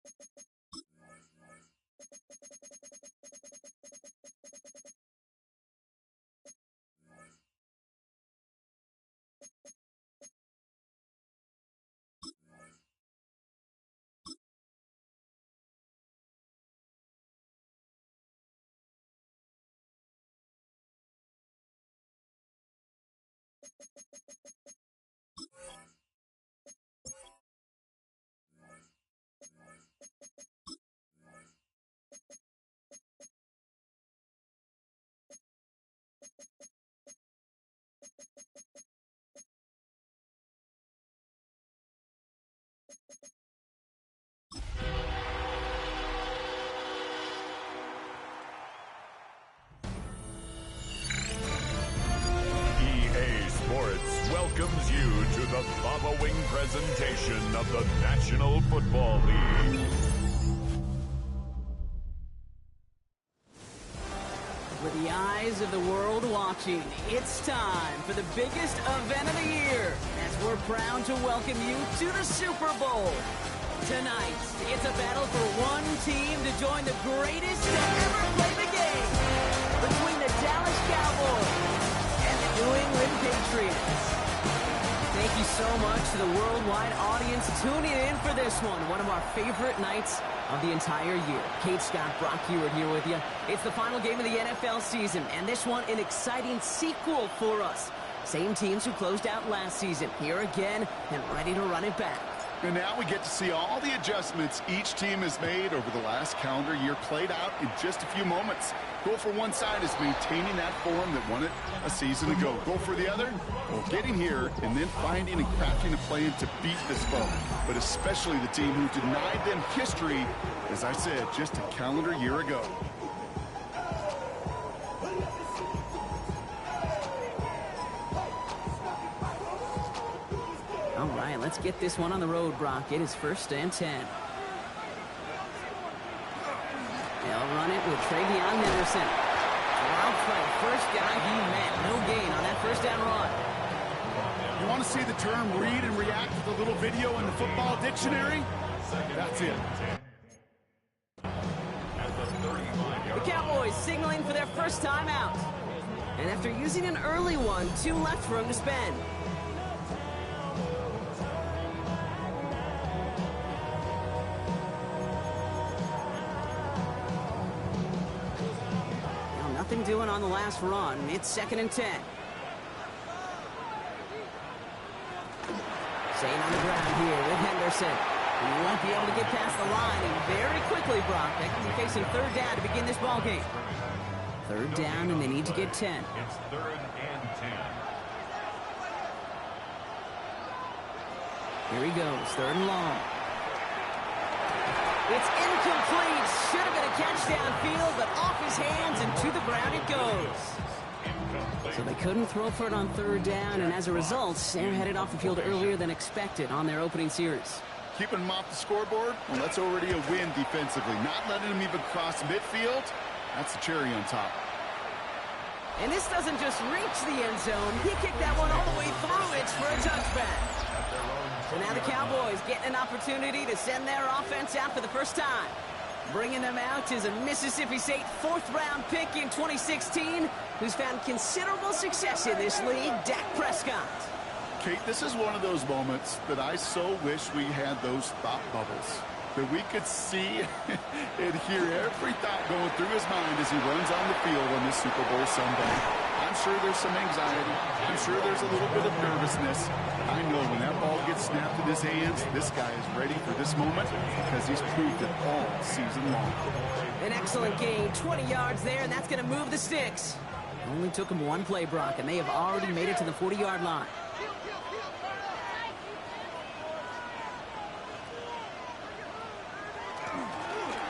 EA Sports welcomes you to the following presentation of the National Football League. With the eyes of the world watching, it's time for the biggest event of the year, as we're proud to welcome you to the Super Bowl. Tonight, it's a battle for one team to join the greatest to ever play the game, between the Dallas Cowboys and the New England Patriots. Thank you so much to the worldwide audience tuning in for this one of our favorite nights of the entire year. Kate, Scott, Brock Hewitt here with you. It's the final game of the NFL season, and this one an exciting sequel for us. Same teams who closed out last season, here again and ready to run it back. And now we get to see all the adjustments each team has made over the last calendar year played out in just a few moments. Goal for one side is maintaining that form that won it a season ago. Goal for the other, well, getting here and then finding and crafting a plan to beat this foe. But especially the team who denied them history, as I said, just a calendar year ago. All right, let's get this one on the road, Brock. It is 1st and 10. They'll run it with Travion Henderson. Wild play, first guy he met. No gain on that first down run. You want to see the term read and react to the little video in the football dictionary? That's it. The Cowboys signaling for their first time out. And after using an early one, 2 left for him to spend. Nothing doing on the last run. It's 2nd and 10. Staying on the ground here with Henderson. He won't be able to get past the line, and very quickly, Brock, they could be facing 3rd down to begin this ball game. 3rd down, and they need to get 10. It's 3rd and 10. Here he goes, 3rd and long. It's incomplete. Should have been a catch downfield, but off his hands and to the ground it goes. So they couldn't throw for it on 3rd down, and as a result, they're headed off the field earlier than expected on their opening series. Keeping them off the scoreboard, well, that's already a win defensively. Not letting them even cross midfield, that's the cherry on top. And this doesn't just reach the end zone. He kicked that one all the way through it for a touchback. So now the Cowboys getting an opportunity to send their offense out for the first time. Bringing them out is a Mississippi State 4th-round pick in 2016 who's found considerable success in this league, Dak Prescott. Kate, this is one of those moments that I so wish we had those thought bubbles. That we could see and hear every thought going through his mind as he runs on the field on this Super Bowl Sunday. I'm sure there's some anxiety. I'm sure there's a little bit of nervousness. I know when that ball gets snapped in his hands, this guy is ready for this moment because he's proved it all season long. An excellent gain, 20 yards there, and that's going to move the sticks. It only took him one play, Brock, and they have already made it to the 40-yard line.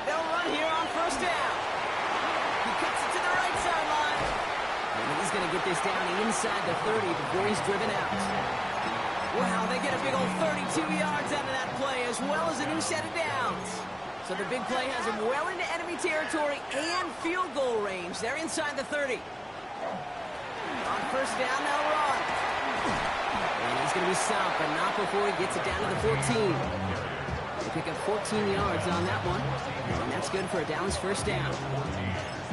They'll run here on 1st down. He cuts it to the right sideline. And he's going to get this down inside the 30 before he's driven out. Wow, they get a big old 32 yards out of that play, as well as a new set of downs. So the big play has him well into enemy territory and field goal range. They're inside the 30. On 1st down, they'll run. And he's going to be stopped, but not before he gets it down to the 14. The pick up 14 yards on that one. And that's good for a Dallas first down.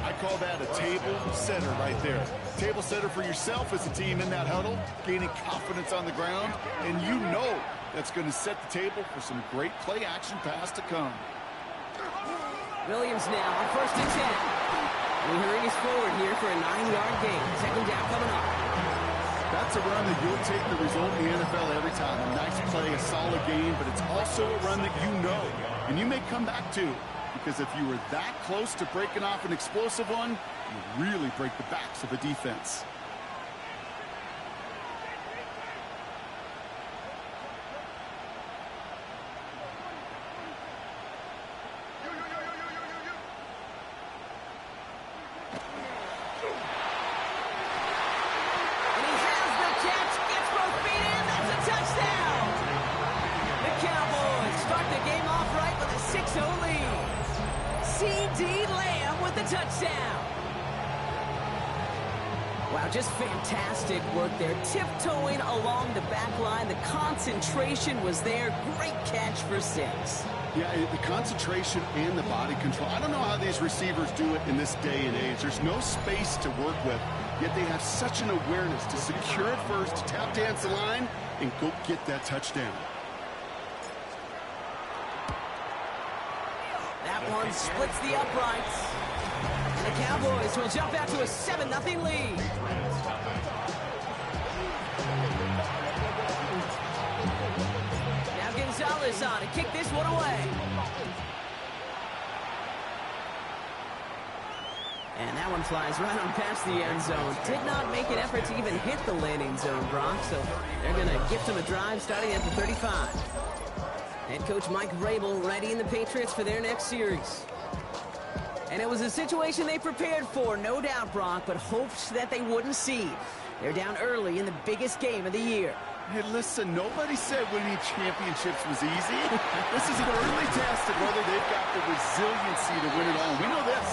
I call that a table setter right there. Table setter for yourself as a team in that huddle, gaining confidence on the ground, and you know that's going to set the table for some great play-action pass to come. Williams now on 1st and 10. And he hurries forward here for a 9-yard gain. Second down coming up. That's a run that you'll take the result in the NFL every time. A nice play, a solid game, but it's also a run that you know, and you may come back to. Because if you were that close to breaking off an explosive one, you really break the backs of a defense. And he has the catch, gets both feet in, that's a touchdown! The Cowboys start the game off right with a 6-0 lead. C.D. Lamb with the touchdown. Wow, just fantastic work there. Tiptoeing along the back line. The concentration was there. Great catch for 6. Yeah, the concentration and the body control. I don't know how these receivers do it in this day and age. There's no space to work with, yet they have such an awareness to secure it first, to tap dance the line, and go get that touchdown. That one splits the uprights. And the Cowboys will jump out to a 7-0 lead. Now Gonzalez on to kick this one away. And that one flies right on past the end zone. Did not make an effort to even hit the landing zone, Brock. So they're going to gift him a drive starting at the 35. Head coach Mike Vrabel readying the Patriots for their next series. And it was a situation they prepared for, no doubt, Brock, but hoped that they wouldn't see. They're down early in the biggest game of the year. Hey, listen, nobody said winning championships was easy. This is an early test of whether they've got the resiliency to win it all. We know this.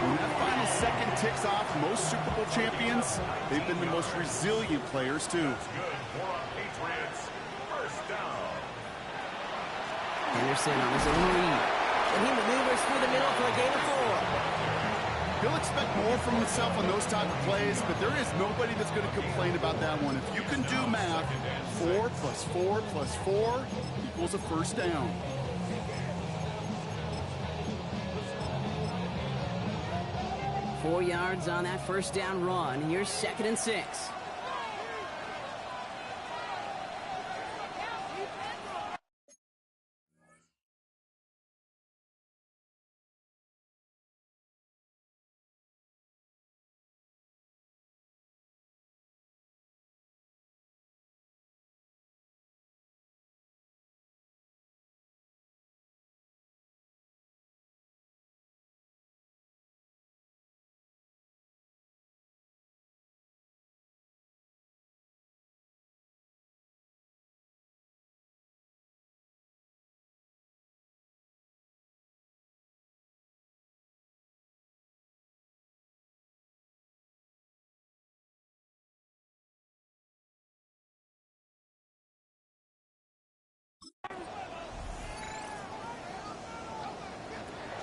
When that final second ticks off, most Super Bowl champions, they've been the most resilient players, too. Henderson on his own lead. And he maneuvers through the middle for a gain of 4. He'll expect more from himself on those type of plays, but there is nobody that's going to complain about that one. If you can do math, 4 plus 4 plus 4 equals a first down. Four yards on that first down run. Here's 2nd and 6.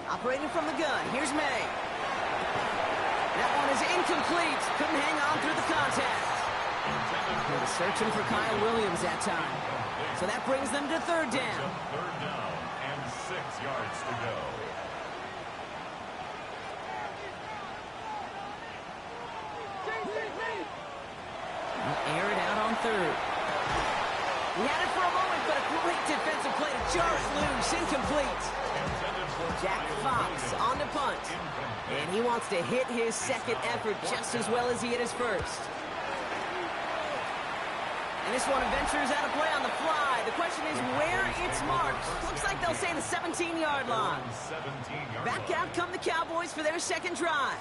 Operating from the gun, here's May. That one is incomplete. Couldn't hang on through the contact. They were searching for Kyle Williams that time. So that brings them to 3rd down. 3rd down and 6 yards to go. Air it out on 3rd. He had it for a moment, but a great defensive play to jar it loose. Incomplete. Jack Fox on the punt. And he wants to hit his second effort just as well as he hit his first. And this one ventures out of play on the fly. The question is where it's marked. Looks like they'll say the 17-yard line. Back out come the Cowboys for their second drive.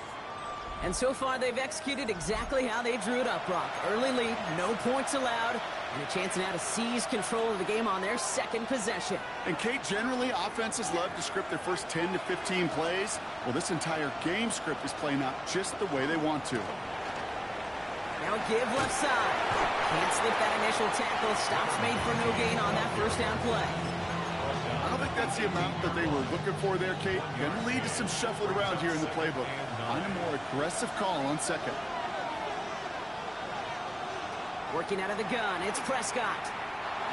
And so far, they've executed exactly how they drew it up, Brock. Early lead, no points allowed, and a chance now to seize control of the game on their second possession. And, Kate, generally, offenses love to script their first 10 to 15 plays. Well, this entire game script is playing out just the way they want to. Now give left side. Can't slip that initial tackle. Stops made for no gain on that first down play. I don't think that's the amount that they were looking for there, Kate. Going to lead to some shuffling around here in the playbook. Find a more aggressive call on second. Working out of the gun, it's Prescott.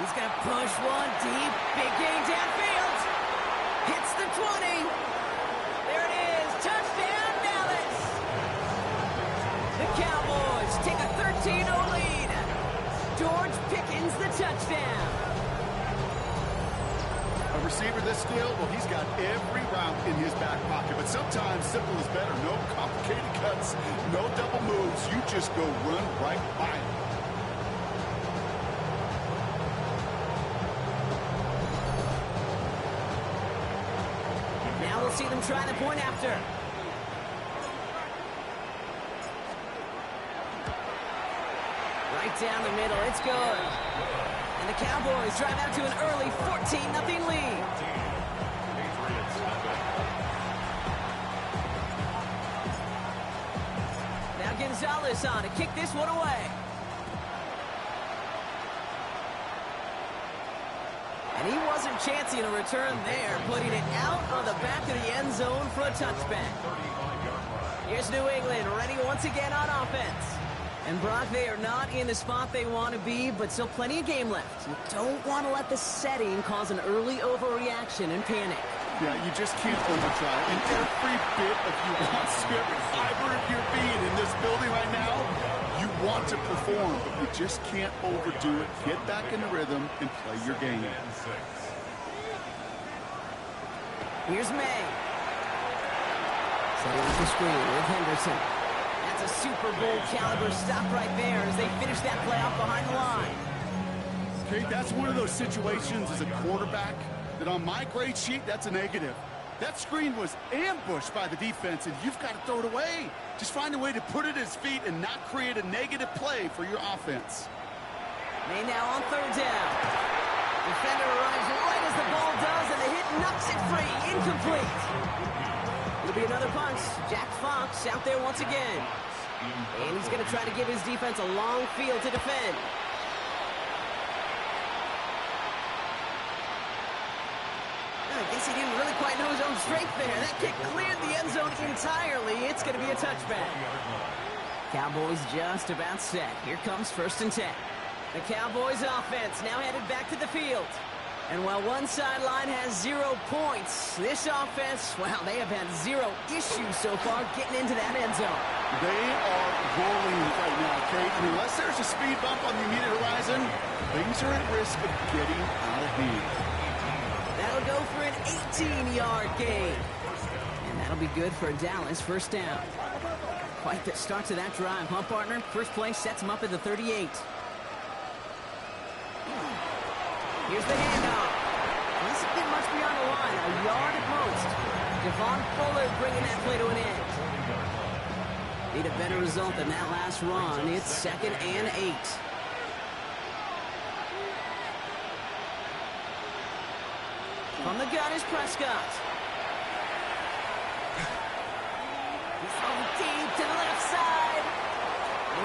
He's going to push one deep. Big gain downfield. Hits the 20. There it is. Touchdown, Dallas. The Cowboys take a 13-0 lead. George Pickens the touchdown. A receiver this skilled, well, he's got every route in his back pocket. But sometimes simple is better. No complicated cuts, no double moves. You just go run right by him. Now we'll see them try the point after. Right down the middle, it's good. And the Cowboys drive out to an early 14-0 lead. Now Gonzalez on to kick this one away. And he wasn't chancing a return there, putting it out on the back of the end zone for a touchback. Here's New England ready once again on offense. And Brock, they are not in the spot they want to be, but still plenty of game left. You don't want to let the setting cause an early overreaction and panic. Yeah, you just can't overtry. And every bit of you wants to, every fiber of your being in this building right now, you want to perform, but you just can't overdo it. Get back in the rhythm and play your game. Here's May. Setting up the screen with Henderson. That's a Super Bowl caliber stop right there as they finish that play off behind the line. Okay, that's one of those situations as a quarterback that on my grade sheet, that's a negative. That screen was ambushed by the defense, and you've got to throw it away. Just find a way to put it at his feet and not create a negative play for your offense. May now on third down. Defender arrives right as the ball does, and the hit knocks it free. Incomplete. It'll be another punt. Jack Fox out there once again. And he's going to try to give his defense a long field to defend. I guess he didn't really quite know his own strength there. That kick cleared the end zone entirely. It's going to be a touchback. Cowboys just about set. Here comes 1st and 10. The Cowboys offense now headed back to the field. And while one sideline has 0 points, this offense, well, they have had 0 issues so far getting into that end zone. They are rolling right now, Kate. And unless there's a speed bump on the immediate horizon, things are at risk of getting out of hand. That'll go for an 18-yard gain. And that'll be good for Dallas. 1st down. Quite the start to that drive, huh, partner? First play sets him up at the 38. Here's the handoff. This isn't much beyond the line. A yard at most. Devon Fuller bringing that play to an end. Need a better result than that last run. It's 2nd and 8. From the gun is Prescott. He's thrown deep to the left side.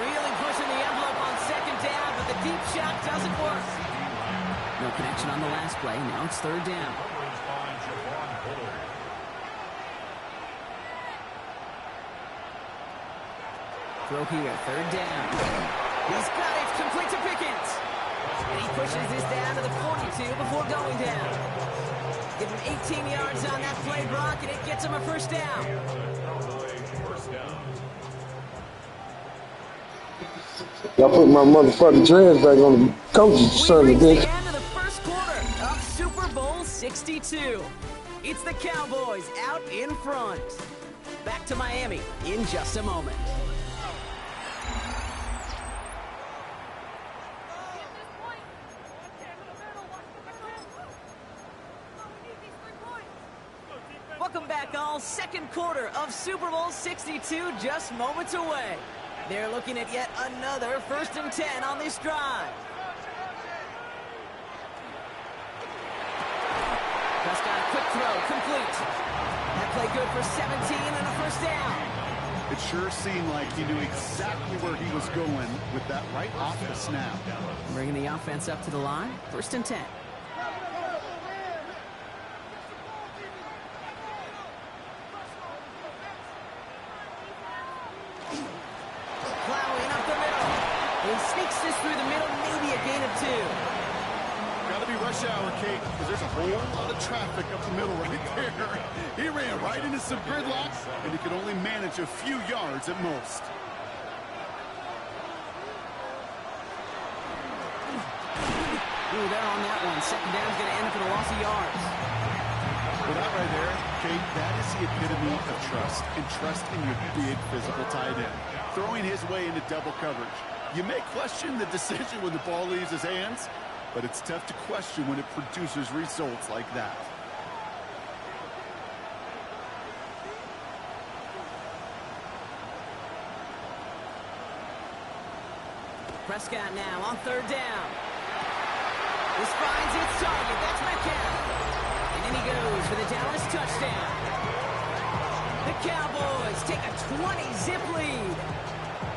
Really pushing the envelope on 2nd down, but the deep shot doesn't work. No connection on the last play. Now it's 3rd down. Throw here, 3rd down. He's got it, complete to Pickens. And he pushes this down to the 42 before going down. Give him 18 yards on that play, Brock, and it gets him a 1st down. Y'all put my motherfucking dreads back on the coach's son of bitch. The end of the 1st quarter of Super Bowl 62. It's the Cowboys out in front. Back to Miami in just a moment. Welcome back, all. 2nd quarter of Super Bowl 62 just moments away. They're looking at yet another 1st and 10 on this drive. Prescott, quick throw, complete. That play good for 17 and a 1st down. It sure seemed like he knew exactly where he was going with that right off the snap. Bringing the offense up to the line. 1st and 10. he sneaks this through the middle, maybe a gain of 2. Got to be rush hour, Kate, because there's a whole lot of traffic up the middle right there. He ran right into some gridlock, and he could only manage a few yards at most. Ooh, they're on that one. Second down's going to end up in a loss of yards. Well, that right there, Kate, that is the epitome of trust, and trust in your big physical tight end. Throwing his way into double coverage. You may question the decision when the ball leaves his hands, but it's tough to question when it produces results like that. Prescott now on third down. This finds its target. That's Metcalf. And then he goes for the Dallas touchdown. The Cowboys take a 20-zip lead.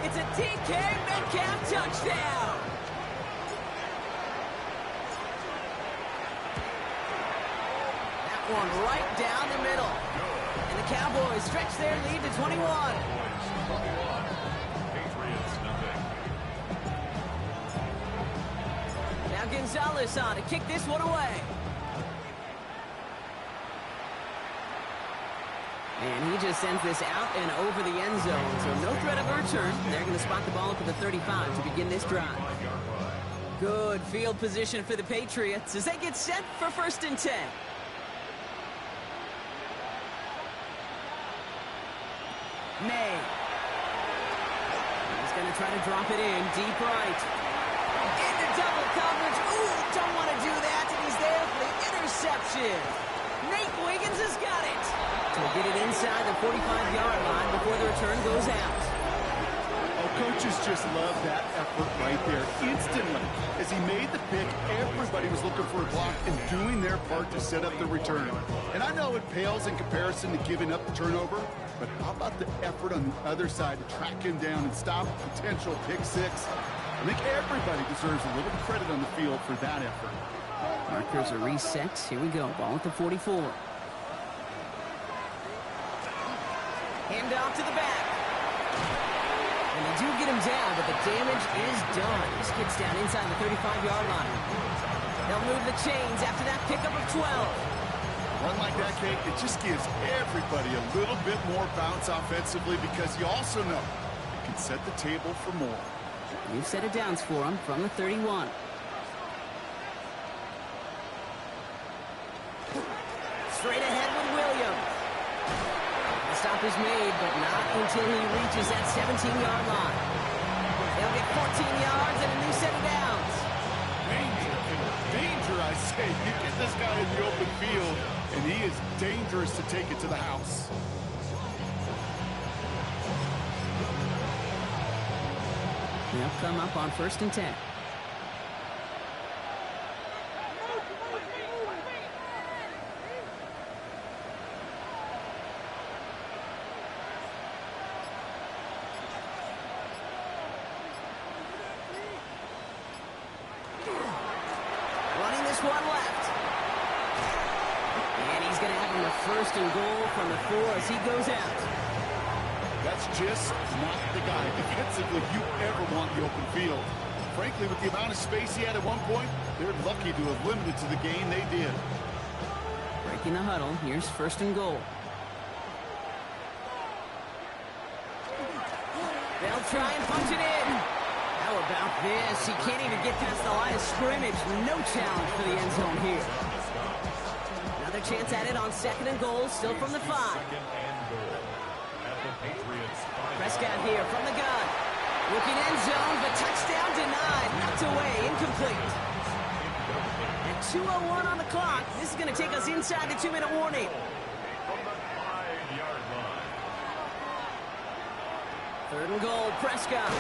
It's a DK Metcalf touchdown. That one right down the middle. And the Cowboys stretch their lead to 21. Now Gonzalez on to kick this one away. And he just sends this out and over the end zone, so no threat of a return. They're going to spot the ball up at the 35 to begin this drive. Good field position for the Patriots as they get set for 1st and 10. May. He's going to try to drop it in deep right. Into double coverage. Ooh, don't want to do that, and he's there for the interception. Nate Wiggins has got it. To get it inside the 45-yard line before the return goes out. Oh, coaches just love that effort right there. Instantly, as he made the pick, everybody was looking for a block and doing their part to set up the return. And I know it pales in comparison to giving up the turnover, but how about the effort on the other side to track him down and stop a potential pick six? I think everybody deserves a little credit on the field for that effort. Markers are reset. Here we go. Ball at the 44. Hand off to the back. And they do get him down, but the damage is done. He skids down inside the 35-yard line. They'll move the chains after that pickup of 12. One like that, Kate, it just gives everybody a little bit more bounce offensively because you also know it can set the table for more. New set of downs for him from the 31. Straight ahead with Williams. The stop is made, but not until he reaches that 17-yard line. They'll get 14 yards and a new set of downs. Danger, I say. You get this guy in the open field, and he is dangerous to take it to the house. They'll come up on 1st and 10. Running this one left. And he's going to have him a 1st and goal from the 4 as he goes out. That's just not the guy defensively you ever want in the open field. Frankly, with the amount of space he had at one point, they're lucky to have limited to the game they did. Breaking the huddle. Here's 1st and goal. They'll try and punch it in. How about this? He can't even get past the line of scrimmage. No challenge for the end zone here. Another chance at it on 2nd and goal, still from the 5. Prescott here from the gun. Looking end zone, but touchdown denied. Knocked away, incomplete. At 2:01 on the clock, this is going to take us inside the 2-minute warning. Third and goal, Prescott.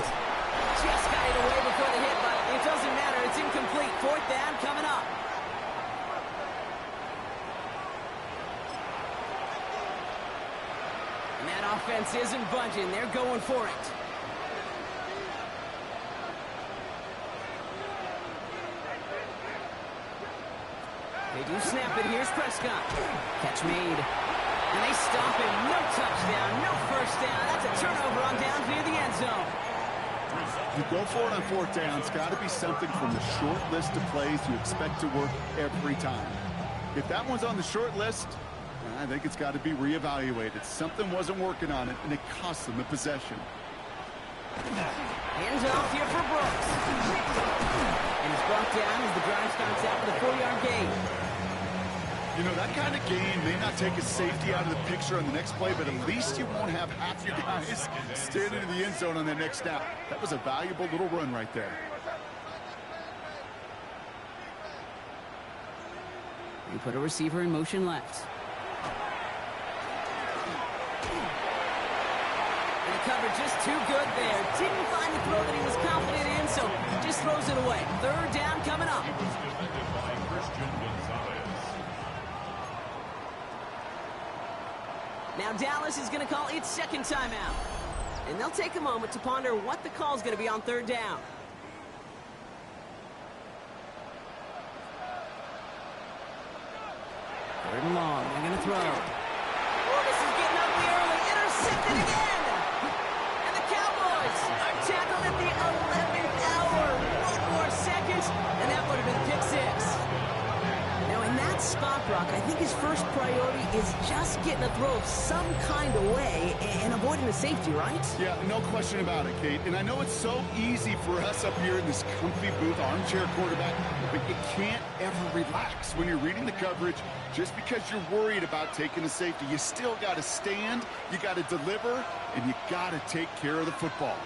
Just got it away before the hit, but it doesn't matter. It's incomplete. 4th down coming up. And that offense isn't budging. They're going for it. They do snap it. Here's Prescott. Catch made. And they stop him. No touchdown. No 1st down. That's a turnover on downs near the end zone. You go for it on fourth down. It's got to be something from the short list of plays you expect to work every time. If that one's on the short list, I think it's got to be reevaluated. Something wasn't working on it, and it cost them the possession. Hands off here for Brooks. And it's brought down as the drive starts out with a 4-yard gain. You know, that kind of gain may not take a safety out of the picture on the next play, but at least you won't have half your guys standing in the end zone on their next snap. That was a valuable little run right there. You put a receiver in motion left. And the cover just too good there. Didn't find the throw that he was confident in, so just throws it away. Third down coming up. Now Dallas is going to call its second timeout. And they'll take a moment to ponder what the call is going to be on third down. Third and long. They're going to throw. Oh, this is getting ugly early. Intercepted again. And the Cowboys are tackled at the 11th hour. 1 more second, and that would have been pick six. Now, in that spot, Brock, I think his first priority is just getting a throw of some kind of way and avoiding the safety, right? Yeah, no question about it, Kate. And I know it's so easy for us up here in this comfy booth, armchair quarterback, but you can't ever relax when you're reading the coverage. Just because you're worried about taking a safety, you still got to stand, you got to deliver, and you got to take care of the football.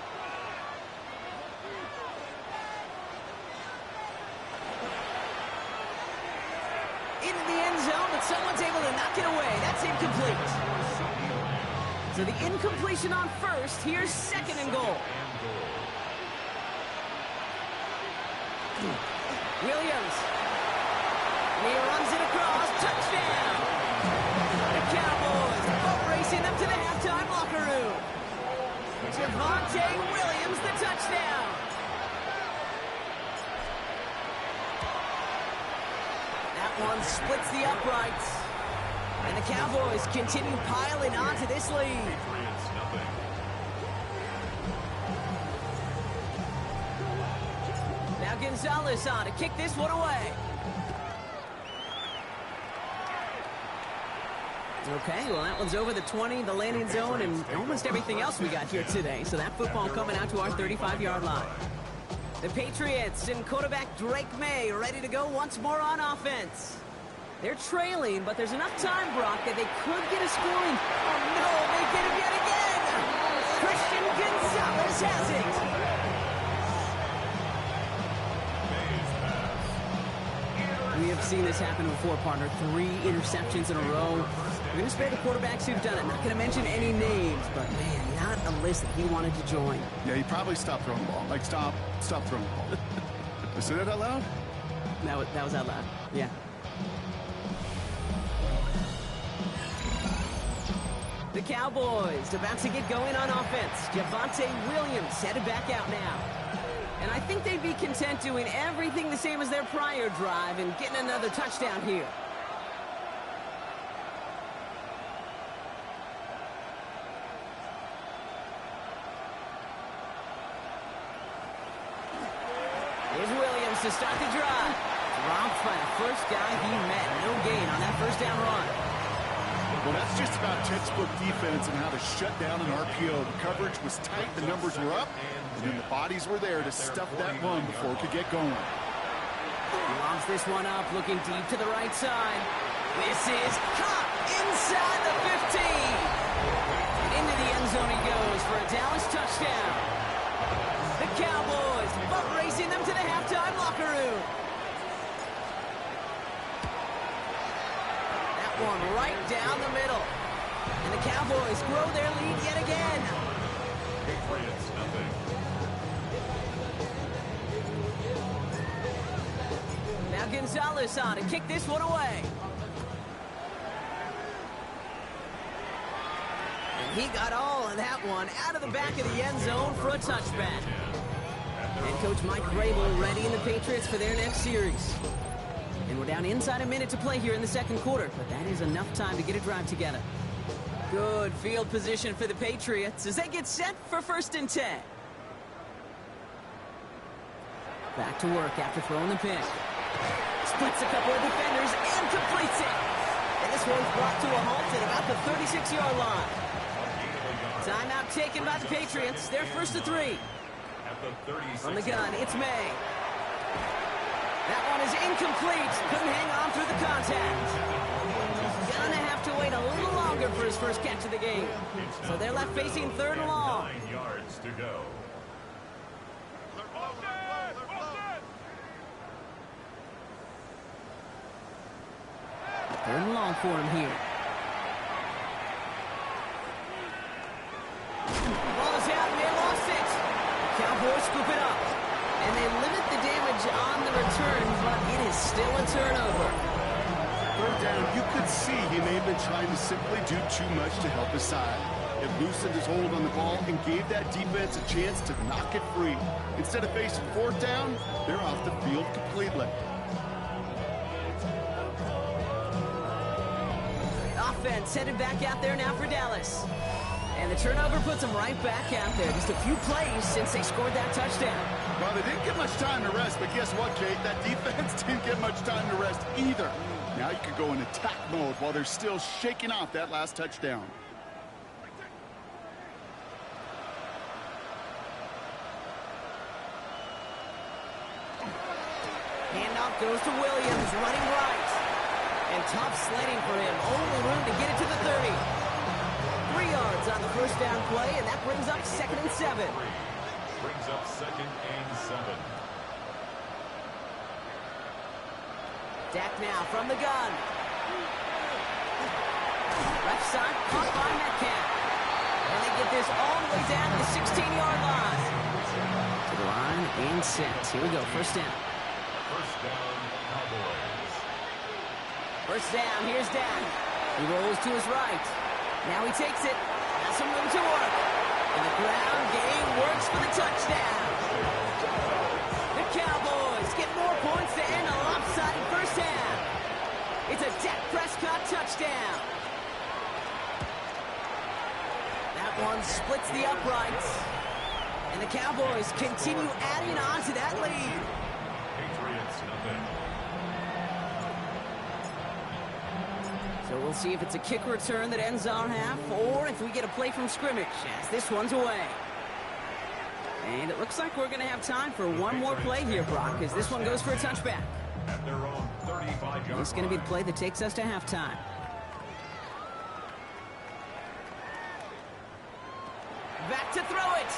Into the end zone, but someone's able to knock it away. That's incomplete. So the incompletion on first. Here's second and goal. Williams. He runs it across. Touchdown. The Cowboys boat racing them to the halftime locker room. Javonte Williams, the touchdown. That one splits the uprights. And the Cowboys continue piling on to this lead. Now Gonzalez on to kick this one away. Okay, well, that one's over the 20, the landing zone, and almost everything else we got here today. So that football coming out to our 35-yard line. The Patriots and quarterback Drake May ready to go once more on offense. They're trailing, but there's enough time, Brock, that they could get a scoring. Oh, no, they get him yet again. Christian Gonzalez has it. We have seen this happen before, partner. 3 interceptions in a row. We're going to spare the quarterbacks who've done it. Not going to mention any names, but, man, not a list that he wanted to join. Yeah, he probably stopped throwing the ball. Like, stop throwing the ball. Did I say that out loud? That was out loud, yeah. The Cowboys about to get going on offense. Javonte Williams headed back out now. And I think they'd be content doing everything the same as their prior drive and getting another touchdown here. Here's Williams to start the drive. Dropped by the first guy he met. No gain on that first down run. Well, that's just about textbook defense and how to shut down an RPO. The coverage was tight, the numbers were up, and then the bodies were there to stuff that run before it could get going. Lobs this one up, looking deep to the right side. This is caught inside the 15. Into the end zone he goes for a Dallas touchdown. The Cowboys boat racing them to the halftime locker room. One right down the middle. And the Cowboys grow their lead yet again. Now Gonzalez on to kick this one away. And he got all of that one out of the back of the end zone for a touchback. Head coach Mike Vrabel ready in the Patriots for their next series. And we're down inside a minute to play here in the second quarter, but that is enough time to get a drive together. Good field position for the Patriots as they get set for 1st and 10. Back to work after throwing the pick. Splits a couple of defenders and completes it. And this one's brought to a halt at about the 36-yard line. Timeout taken by the Patriots. They're first to 3. From the gun, it's May. That one is incomplete. Couldn't hang on through the contact. Gonna have to wait a little longer for his first catch of the game. So they're left facing 3rd and long. 9 yards to go. Third and long for him here. Ball is out and they lost it. The Cowboys scoop it up. And they limit the damage on the return, but it is still a turnover. 3rd down, you could see he may have been trying to simply do too much to help his side. It loosened his hold on the ball and gave that defense a chance to knock it free. Instead of facing 4th down, they're off the field completely. Offense headed back out there now for Dallas. And the turnover puts them right back out there. Just a few plays since they scored that touchdown. Well, they didn't get much time to rest, but guess what, Kate? That defense didn't get much time to rest either. Now you could go in attack mode while they're still shaking off that last touchdown. Handoff goes to Williams, running right. And tough sledding for him. Only room to get it to the 30. 3 yards on the first down play, and that brings up 2nd and 7. Brings up 2nd and 7. Dak now from the gun. Left side, caught by Metcalf. And they get this all the way down to the 16-yard line. To the line and set. Here we go, first down. First down, Cowboys. First down, here's Dak. He rolls to his right. Now he takes it. Has some room to work. And the ground game works for the touchdown. The Cowboys get more points to end a lopsided first half. It's a Dak Prescott touchdown. That one splits the uprights. And the Cowboys continue adding on to that lead. Patriots, nothing. So we'll see if it's a kick return that ends our half, or if we get a play from scrimmage, as this one's away. And it looks like we're going to have time for one more play here, Brock, as this one goes for a touchback. At their own 35-yard This is going to be the play that takes us to halftime. Back to throw it.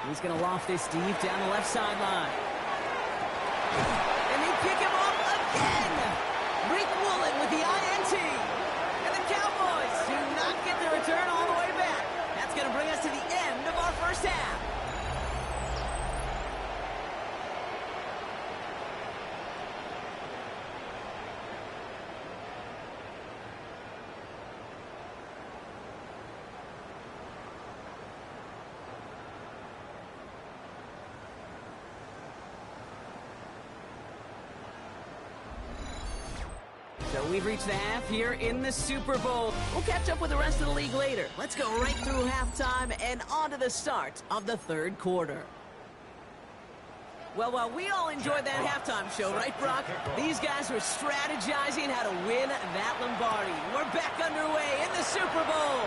He's going to loft this deep down the left sideline. And they pick him off again. Rick Woolen with the INT. And the Cowboys do not get the return all the way back. That's going to bring us to the end of our first half. So we've reached the half here in the Super Bowl. We'll catch up with the rest of the league later. Let's go right through halftime and on to the start of the third quarter. Well, while we all enjoyed that halftime show, right, Brock? These guys were strategizing how to win that Lombardi. We're back underway in the Super Bowl.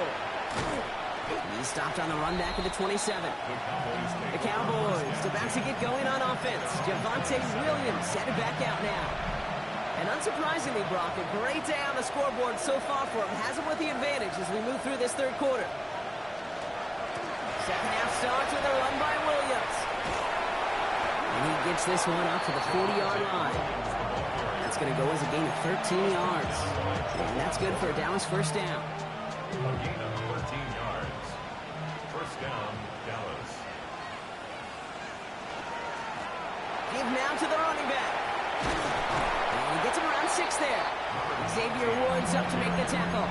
He stopped on the run back of the 27. The Cowboys about to get going on offense. Javonte Williams headed back out now. And unsurprisingly, Brock, a great day on the scoreboard so far for him. Has him with the advantage as we move through this third quarter. Second half starts with a run by Williams. And he gets this one up to the 40-yard line. That's going to go as a gain of 13 yards. And that's good for a Dallas first down. A gain of 13 yards. First down, Dallas. Give now to the running back. And he gets him around 6 there. Xavier Woods up to make the tackle.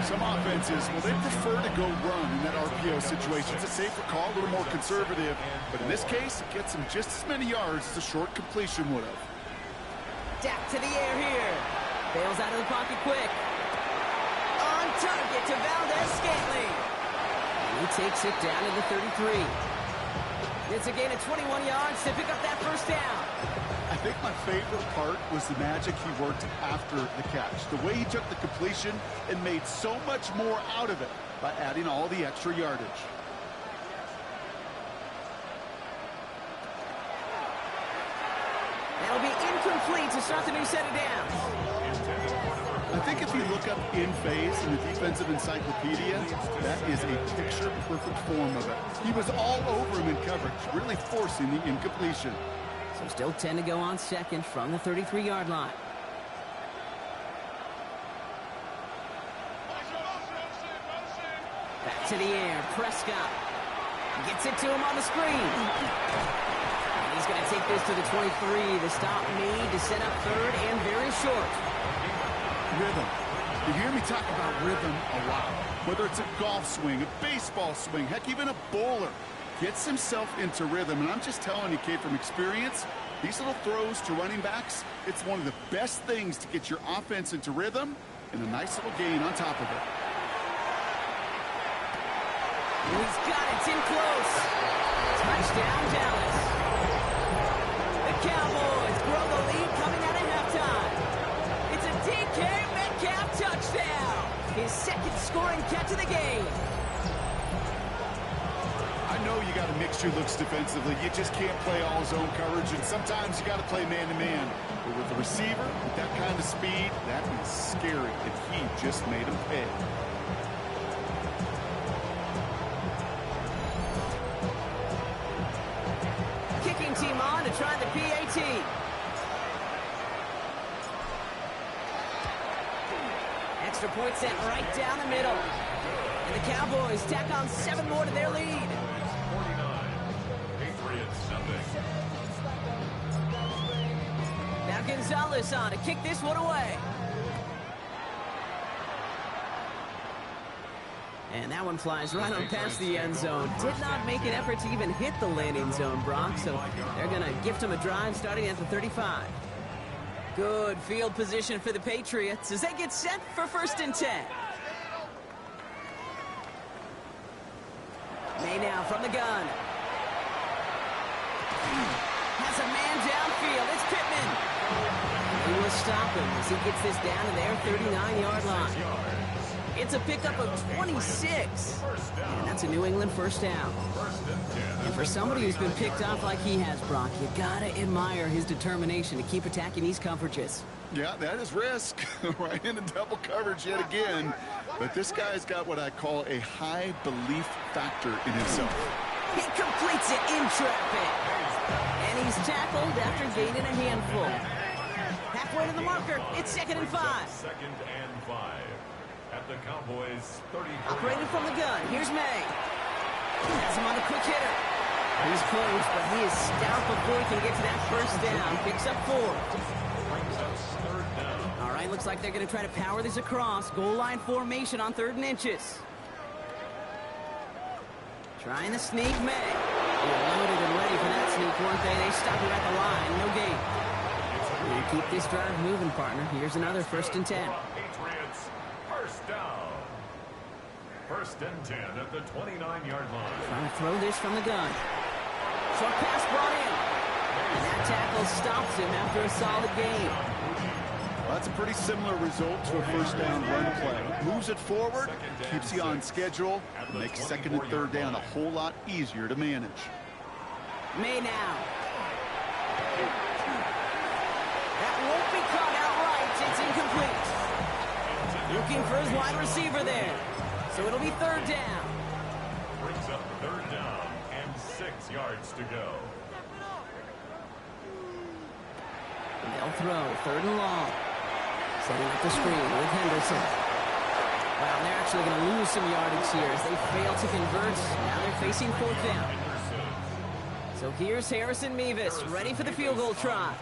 Some offenses, well, they prefer to go run in that RPO situation. It's a safer call, a little more conservative. But in this case, it gets him just as many yards as a short completion would have. Dak to the air here. Bails out of the pocket quick. On target to Valdez Scantling. He takes it down to the 33. It's a gain of 21 yards to pick up that first down. I think my favorite part was the magic he worked after the catch. The way he took the completion and made so much more out of it by adding all the extra yardage. That'll be incomplete to start the new set of downs. I think if you look up in phase in the defensive encyclopedia, that is a picture-perfect form of it. He was all over him in coverage, really forcing the incompletion. So still 10 to go on second from the 33-yard line. Back to the air, Prescott gets it to him on the screen. And he's going to take this to the 23. The stop made to set up third and very short. Rhythm. You hear me talk about rhythm a lot. Whether it's a golf swing, a baseball swing, heck, even a bowler gets himself into rhythm. And I'm just telling you, Kate, from experience, these little throws to running backs, it's one of the best things to get your offense into rhythm and a nice little gain on top of it. He's got it. It's in close. Touchdown, Dallas. The Cowboys grow the lead coming out of halftime. It's a DK Metcalf touchdown. His second scoring catch of the game. I know you got to mix your looks defensively. You just can't play all zone coverage, and sometimes you got to play man-to-man. But with a receiver with that kind of speed, that is scary, and he just made him pay. Kicking team on to try the PAT. Extra point sent right down the middle. And the Cowboys tack on 7 more to their lead. 49. Patriots nothing. Now Gonzalez on to kick this one away. And that one flies right on past the end zone. Did not make an effort to even hit the landing zone, Brock. So they're going to gift him a drive starting at the 35. Good field position for the Patriots as they get set for 1st and 10. May now from the gun. Has a man downfield. It's Pittman. He will stop him as he gets this down to their 39-yard line. It's a pickup of 26. And that's a New England first down. And for somebody who's been picked off like he has, Brock, you gotta admire his determination to keep attacking these coverages. Yeah, that is risk. Right into double coverage yet again. But this guy's got what I call a high belief factor in himself. He completes it in traffic. And he's tackled after gaining a handful. Halfway to the marker, it's 2nd and 5. 2nd and 5. At the Cowboys 30. Operating from the gun, here's May. Has him on a quick hitter. He's close, but he is stout before he can get to that first down. Picks up 4. Brings us 3rd down. All right, looks like they're going to try to power this across. Goal line formation on 3rd and inches. Trying to sneak May. They're loaded and ready for that sneak, weren't they? They stop it at the line. No gain. And keep this drive moving, partner. Here's another 1st and 10. Patriots, 1st down. 1st and 10 at the 29-yard line. Trying to throw this from the gun. Short pass brought in. And that tackle stops him after a solid gain. Well, that's a pretty similar result to a 1st down run play. Moves it forward, keeps you on schedule, makes 2nd and 3rd down a whole lot easier to manage. May now. That won't be caught outright. It's incomplete. Looking for his wide receiver there. So it'll be 3rd down. Brings up 3rd down and 6 yards to go. They'll throw 3rd and long. Setting up the screen with Henderson. Wow, they're actually going to lose some yardage here as they fail to convert. Now they're facing 4th down. So here's Harrison Mevis, ready for the field goal try.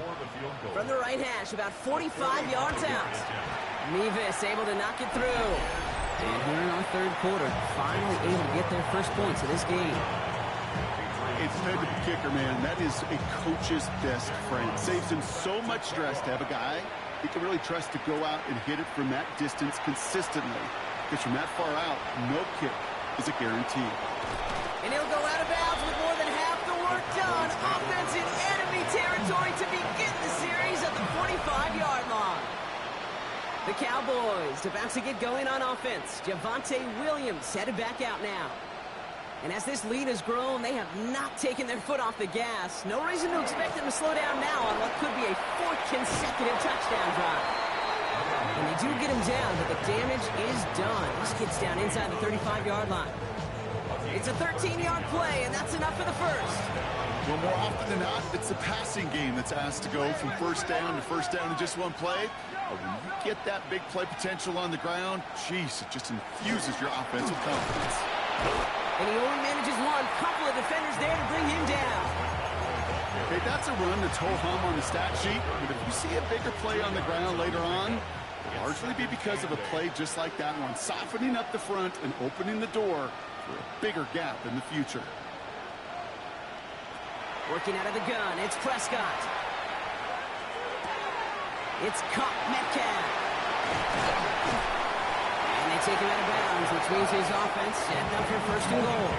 From the right hash, about 45 yards out. Mevis able to knock it through. And here in our 3rd quarter, finally able to get their first points of this game. It's fed to the kicker, man. That is a coach's best friend. Saves him so much stress to have a guy he can really trust to go out and hit it from that distance consistently. Because from that far out, no kick is a guarantee. And he'll go out of bounds with more than half the work done. Offense in enemy territory to begin the series at the 45-yard line. The Cowboys about to get going on offense. Javonte Williams headed back out now. And as this lead has grown, they have not taken their foot off the gas. No reason to expect them to slow down now on what could be a fourth consecutive touchdown drive. And they do get him down, but the damage is done. This kid's down inside the 35-yard line. It's a 13-yard play, and that's enough for the first. Well, more often than not, it's the passing game that's asked to go from first down in just one play. But when you get that big play potential on the ground, geez, it just infuses your offensive confidence. And he only manages one. Couple of defenders there to bring him down. Okay, that's a run that's ho-hum on the stat sheet. But if you see a bigger play on the ground later on, it'll largely be because of a play just like that one, softening up the front and opening the door for a bigger gap in the future. Working out of the gun, it's Prescott. It's caught Metcalf. And they take him out of bounds, which means his offense set up for first and goal.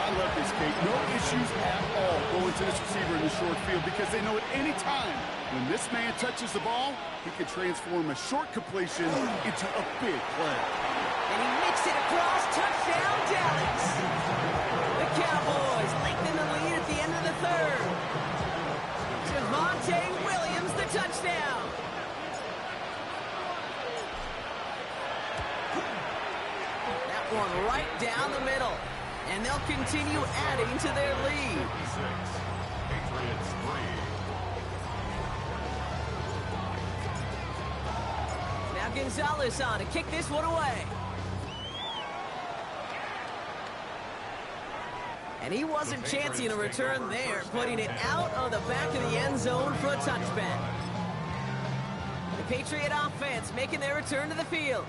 I love this, Kate. No issues at all going to this receiver in the short field because they know at any time when this man touches the ball, he can transform a short completion into a big play. And he mixed it across. Touchdown, Dallas. The Cowboys lengthen the lead at the end of the third. Javonte Williams, the touchdown. That one right down the middle. And they'll continue adding to their lead. Patriots 3. Now Gonzalez on to kick this one away. And he wasn't chancing a return there, putting it out of the back of the end zone for a touchback. The Patriot offense making their return to the field.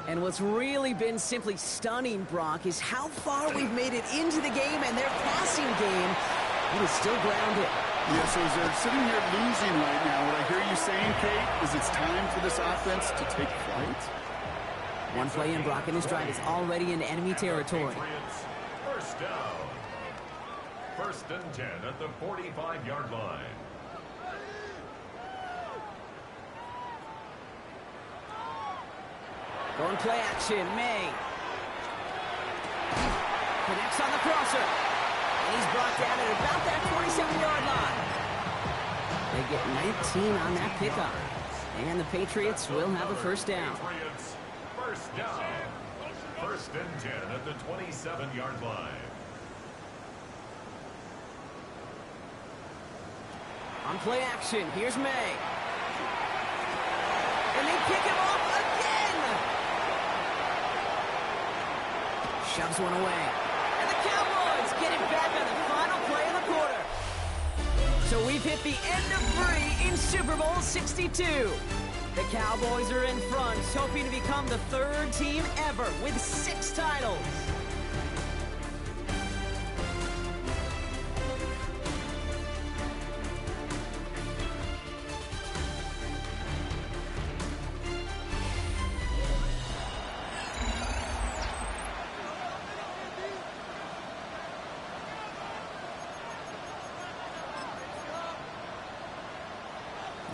And what's really been simply stunning, Brock, is how far we've made it into the game, and their passing game, it is still grounded. Yeah, so as they're sitting here losing right now, what I hear you saying, Kate, is it's time for this offense to take flight. One play in, Brock, and this drive is already in enemy territory. Patriots, first down. First and 10 at the 45-yard line. Going play action, May. Connects on the crosser. And he's brought down at about that 47-yard line. They get 19 on that pickoff. And the Patriots will have a first down. Patriots, first down. First and 10 at the 27-yard line. On play action, here's May. And they pick him off again. Shoves one away. And the Cowboys get it back on the final play of the quarter. So we've hit the end of 3 in Super Bowl 62. The Cowboys are in front, hoping to become the third team ever with 6 titles.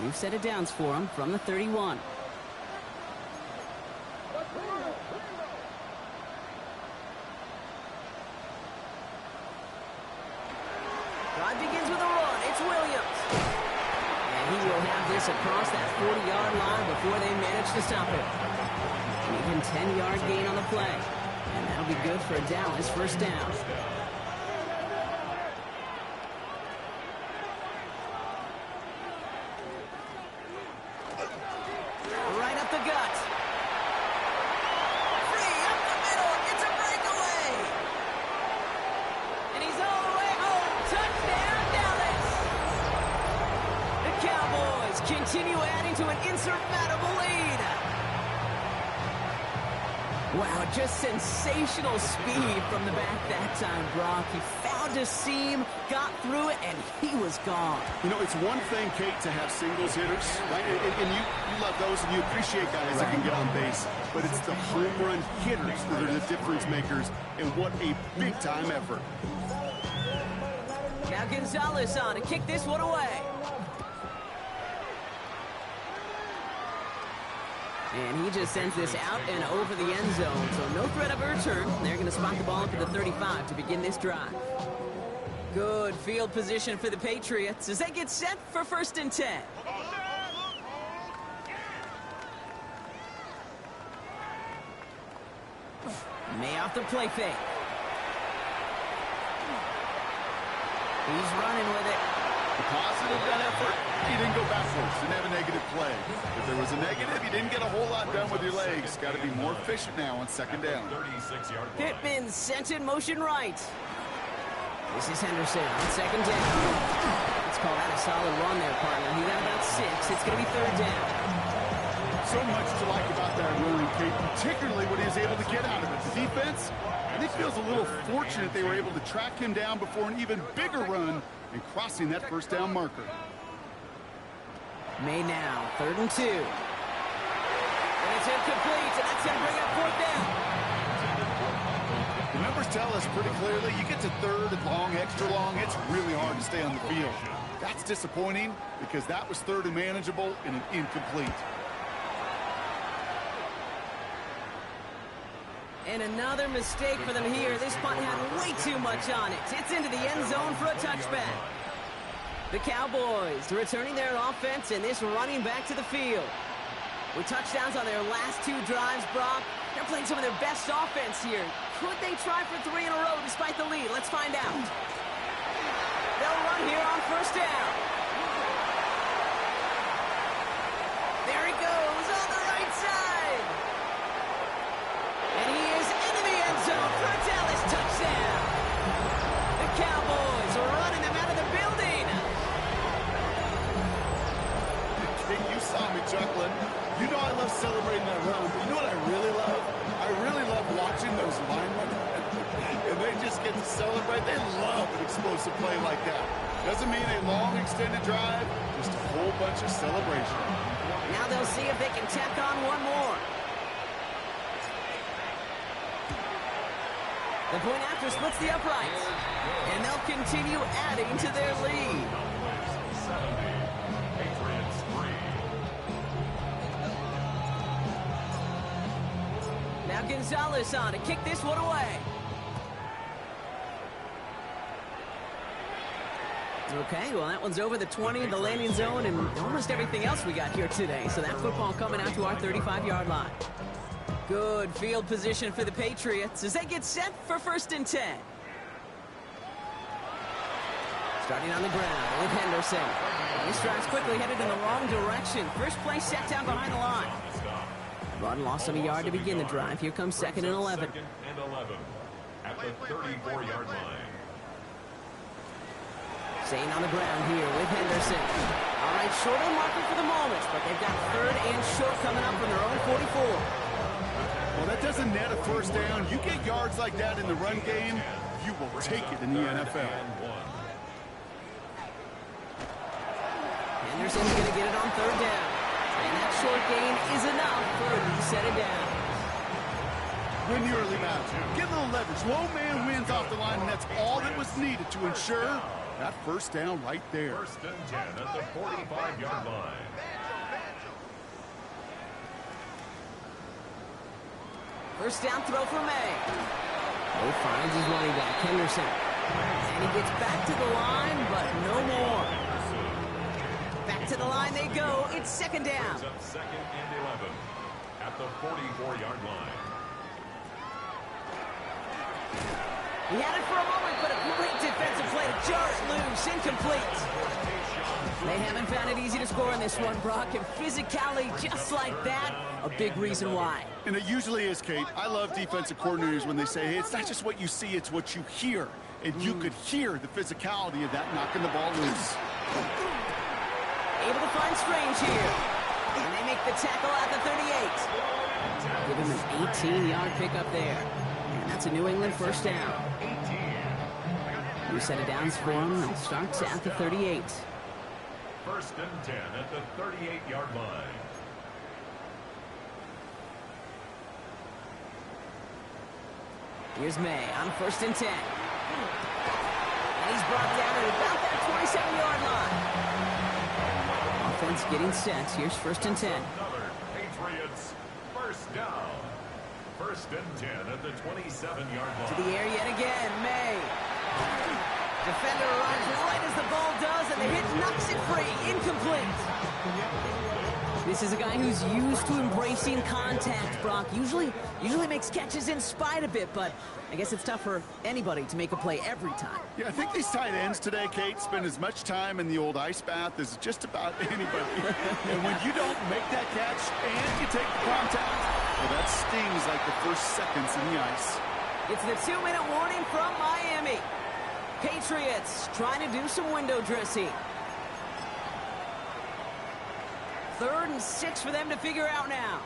New set of downs for him from the 31. Drive begins with a run. It's Williams. And he will have this across that 40-yard line before they manage to stop him. An even 10-yard gain on the play. And that'll be good for a Dallas first down. Continue adding to an insurmountable lead. Wow, just sensational speed from the back that time, Brock. He found allowed to seam, got through it, and he was gone. You know, it's one thing, Kate, to have singles hitters, right? And you love those, and you appreciate guys that can get on base. But it's the home run hitters that are the difference makers, and what a big-time effort. Now Gonzalez on to kick this one away. And he just sends this out and over the end zone, so no threat of a return. They're going to spot the ball up at the 35 to begin this drive. Good field position for the Patriots as they get set for 1st and 10. May off the play fake. He's running with it. The positive that effort, he didn't go backwards, didn't have a negative play. If there was a negative, you didn't get a whole lot done with your legs. Got to be more efficient now on 2nd down. Pittman sent in motion right. This is Henderson on 2nd down. Let's call that a solid run there, partner. He got about 6. It's going to be 3rd down. So much to like about that run, Kate, particularly what he was able to get out of it. The defense, I think, feels a little fortunate they were able to track him down before an even bigger run and crossing that 1st down marker. May now, 3rd and 2. And it's incomplete, and that's going to bring up 4th down. The numbers tell us pretty clearly, you get to 3rd and long, extra long, it's really hard to stay on the field. That's disappointing because that was 3rd and manageable and an incomplete. And another mistake for them here. This punt had way too much on it. It's into the end zone for a touchback. The Cowboys returning their offense and this running back to the field. With touchdowns on their last 2 drives, Brock, they're playing some of their best offense here. Could they try for 3 in a row despite the lead? Let's find out. They'll run here on 1st down. There he goes on the right side. And he is into the end zone for a Dallas touchdown. The Cowboys are running them out of the building. Hey, you saw me chuckling. You know I love celebrating that run, but you know what I really love? I really love watching those linemen. And they just get to celebrate. They love an explosive play like that. Doesn't mean a long extended drive, just a whole bunch of celebration. Now they'll see if they can tack on one more. The point after splits the uprights, and they'll continue adding to their lead. Now Gonzalez on to kick this one away. Okay, well that one's over the 20, the landing zone, and almost everything else we got here today. So that football coming out to our 35-yard line. Good field position for the Patriots as they get set for 1st and 10. Starting on the ground with Henderson. He drives quickly, headed in the wrong direction. First play set down behind the line. Run lost him a yard to begin the drive. Here comes 2nd and 11. 2nd and 11 at the 34-yard line. Staying on the ground here with Henderson. All right, short on marker for the moment, but they've got 3rd and short coming up from their own 44. Well, that doesn't net a 1st down. You get yards like that in the run game, you will take it in the NFL. Henderson's going to get it on 3rd down. And that short gain is enough for a reset it down. Win the early match. Get a little leverage. Low man wins off the line, and that's all that was needed to ensure that 1st down right there. 1st and 10 at the 45-yard line. First down throw for May. He finds his running back, Henderson. And he gets back to the line, but no more. Back to the line they go. It's 2nd down. 2nd and 11 at the 44-yard line. He had it for a moment, but a great defensive play to jar it loose. Incomplete. They haven't found it easy to score in this one, Brock, and physicality just like that, a big reason why. And it usually is, Kate. I love defensive coordinators when they say, hey, it's not just what you see, it's what you hear. And you could hear the physicality of that knocking the ball loose. Able to find Strange here. And they make the tackle at the 38. Give him an 18-yard pickup there. And that's a New England 1st down. New set of downs for him. They'll start at the 38. First and 10 at the 38-yard line. Here's May on first and 10. And he's brought down at about that 27-yard line. Offense getting set. Here's first and 10. Another Patriots first down. First and 10 at the 27-yard line. To the air yet again. May. Defender arrives right as the ball does, and the hit knocks it free. Incomplete. This is a guy who's used to embracing contact, Brock. Usually makes catches in spite of it, but I guess it's tough for anybody to make a play every time. Yeah, I think these tight ends today, Kate, spend as much time in the old ice bath as just about anybody. And when you don't make that catch and you take the contact, well, that stings like the first seconds in the ice. It's the 2-minute warning from Miami. Patriots trying to do some window dressing. 3rd and 6 for them to figure out now.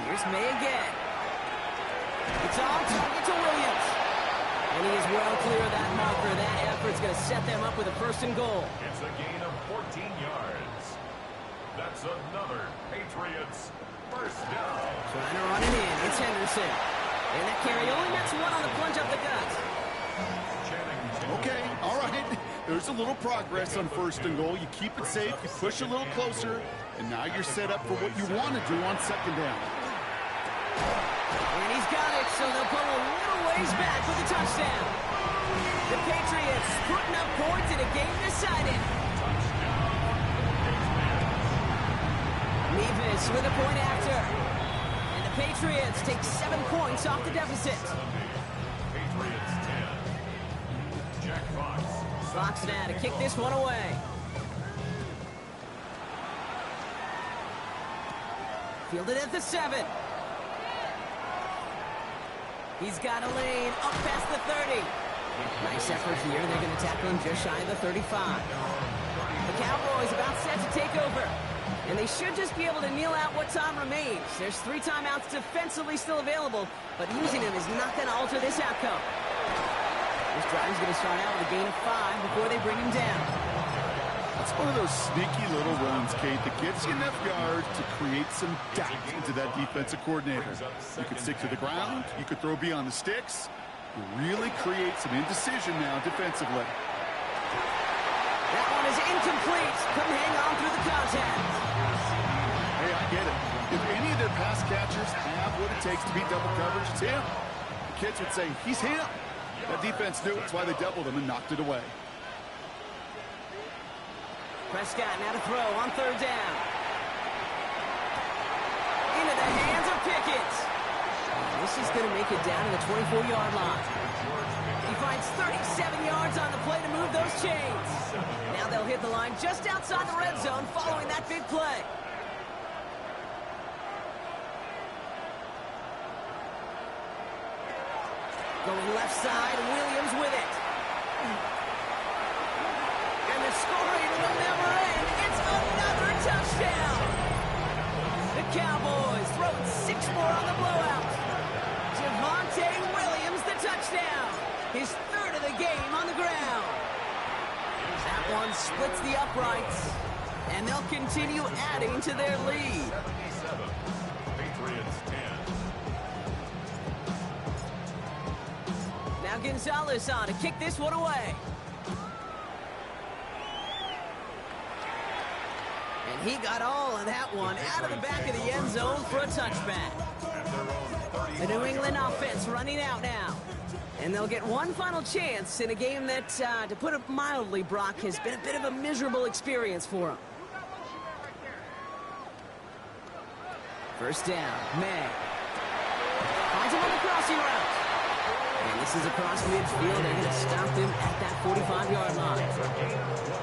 Here's May again. It's on target to Williams. And he is well clear of that marker. That effort's going to set them up with a 1st and goal. It's a gain of 14 yards. That's another Patriots first down. Trying to run it in. It's Henderson. And that carry only nets one on the plunge up the gut. Okay, all right. There's a little progress on 1st and goal. You keep it safe, you push a little closer, and now you're set up for what you want to do on 2nd down. And he's got it, so they'll pull a little ways back with the touchdown. The Patriots putting up points in a game decided. Nevis with a point after. And the Patriots take 7 points off the deficit. Patriots 10. Jack Fox. Fox now to kick this one away. Fielded at the 7. He's got a lane up past the 30. Nice effort here. They're going to tackle him just shy of the 35. The Cowboys about set to take over. And they should just be able to kneel out what time remains. There's 3 timeouts defensively still available, but using them is not going to alter this outcome. This drive's going to start out with a gain of 5 before they bring him down. It's one of those sneaky little runs, Kate, that gets you enough yards to create some doubt into that defensive coordinator. You could stick to the ground. You could throw beyond the sticks. You really create some indecision now defensively. That one is incomplete. Couldn't hang on through the contact. Hey, I get it. If any of their pass catchers have what it takes to beat double coverage, it's him. The kids would say, he's him. That defense knew it's why they doubled him and knocked it away. Prescott now to throw on 3rd down. Into the hands of Pickett. This is going to make it down to the 24-yard line. He finds 37 yards on the play to move those chains. Now they'll hit the line just outside the red zone following that big play. Going left side, Williams with it. And the scoring will never end. It's another touchdown. The Cowboys throwing 6 more on the blowout. Javonte Williams, the touchdown. His 3rd of the game on the ground. That one splits the uprights. And they'll continue adding to their lead. 77. Patriots 10. Now Gonzalez on to kick this one away. And he got all of that one out of the back of the end zone for a touchback. The New England offense running out now. And they'll get one final chance in a game that, to put it mildly, Brock, has been a bit of a miserable experience for them. 1st down, May. Finds him on the crossing route. And this is across midfield. They're going to stop him at that 45-yard line.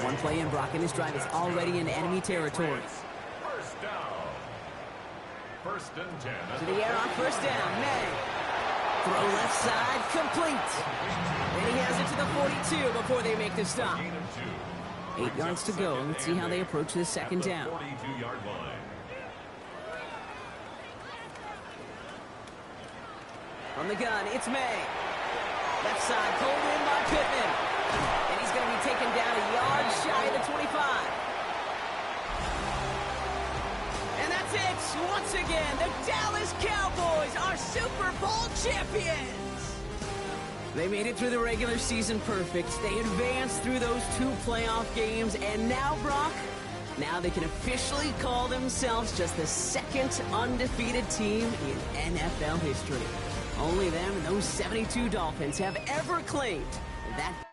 One play in, Brock, and this drive is already in enemy territory. First down. 1st and 10. To the air on 1st down, May. Throw left side, complete. And he has it to the 42 before they make the stop. 8 yards to go. Let's see how they approach this 2nd down. 42-yard line. From the gun, it's May. Left side pulled in by Pittman. And he's going to be taken down a yard shy of the 25. And that's it. Once again, the Dallas Cowboys are Super Bowl champions. They made it through the regular season perfect. They advanced through those 2 playoff games. And now, Brock, now they can officially call themselves just the 2nd undefeated team in NFL history. Only them and those 72 Dolphins have ever claimed that